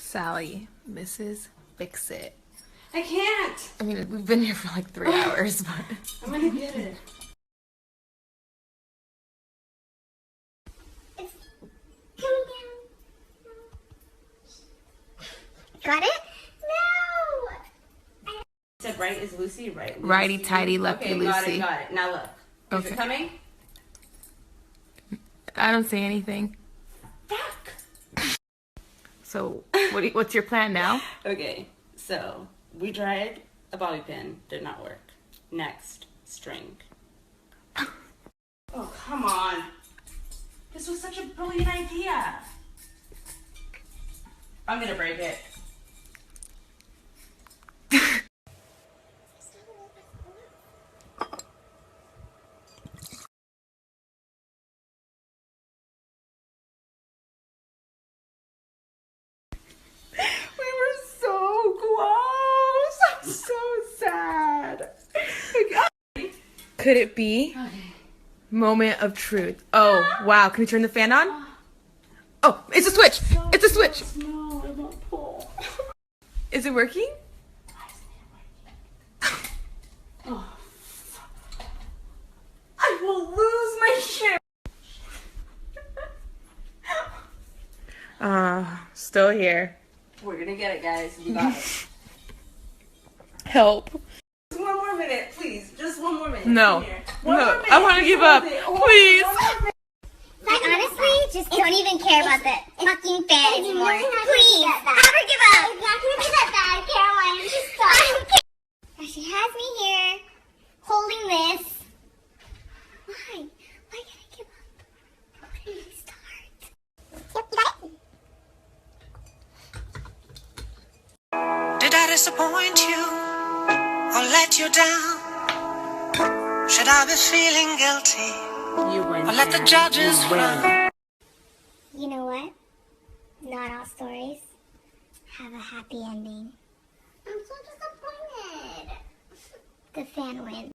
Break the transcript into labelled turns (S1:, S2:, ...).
S1: Sally, Mrs. Fix-It.
S2: I can't.
S1: I mean, we've been here for like 3 hours, but...
S2: I'm gonna get it.
S3: It's coming down. Got it? No!
S2: You said right is Lucy, right? Lucy.
S1: Righty-tighty, lefty
S2: okay,
S1: Lucy.
S2: Got it. Now look. Is
S1: Okay.
S2: it coming?
S1: I don't see anything.
S2: Fuck.
S1: So, what's your plan now?
S2: Okay, so we tried a bobby pin. Did not work. Next, string. Oh, come on. This was such a brilliant idea. I'm gonna break it. We were so close. I'm so sad.
S1: Could it be? Moment of truth. Oh, wow. Can we turn the fan on? Oh, it's a switch. It's a switch.
S2: No, it won't pull.
S1: Is it working?
S2: Oh, I will lose my shit.
S1: Still here.
S2: We're gonna get it, guys. You got it.
S1: Help.
S2: Just 1 more minute, please. Just 1 more minute.
S1: No.
S2: Come here.
S1: No.
S2: 1 more minute.
S1: I want to give up. Please.
S3: I honestly just don't even care about that fucking fan anymore. Please, have her give up. It's not gonna be that bad, Caroline. Just stop. Now she has me here, holding this. Why? Why can't I give up? Please start. Yep, you got it.
S4: Did I disappoint you or let you down? Should I be feeling guilty
S2: You win.
S4: or let the judges frown?
S3: You know what? Not all stories have a happy ending. I'm so disappointed. The fan wins.